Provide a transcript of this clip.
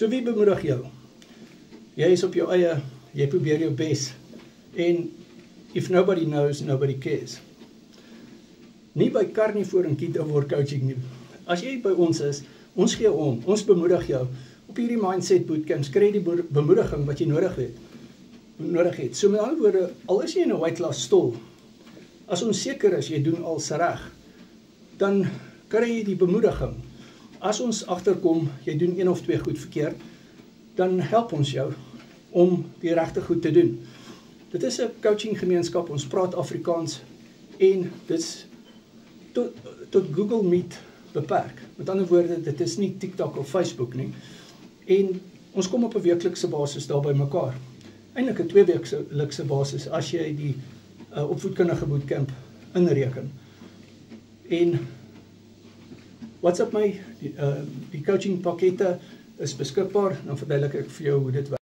So wie bemoedig jou? Jy is op jou eie, jy probeer jou bes. En if nobody knows, nobody cares. Nie by Carnivore en Ketowar coaching nie. As jy by ons is, ons gee om, ons bemoedig jou. Op hierdie mindset bootcamps kry jy die bemoediging wat jy nodig het. So met ander woorde, al is jy in 'n weight loss stol, as ons seker is, jy doen alles reg, dan kry jy die bemoediging. As ons agterkom, jy doen 1 of 2 goed verkeerd, dan help ons jou om die regte goed te doen. Dit is 'n coaching gemeenskap, ons praat Afrikaans en dit is tot Google Meet beperk. Met ander woorde, dit is nie TikTok of Facebook nie. En ons kom op 'n weeklikse basis daar by mekaar. Eintlik 'n 2-weeklikse basis as jy die opvoedkundige bootcamp inreken. En WhatsApp my, die coaching pakkette is beskikbaar, dan verduidelik ek vir jou hoe dit werk.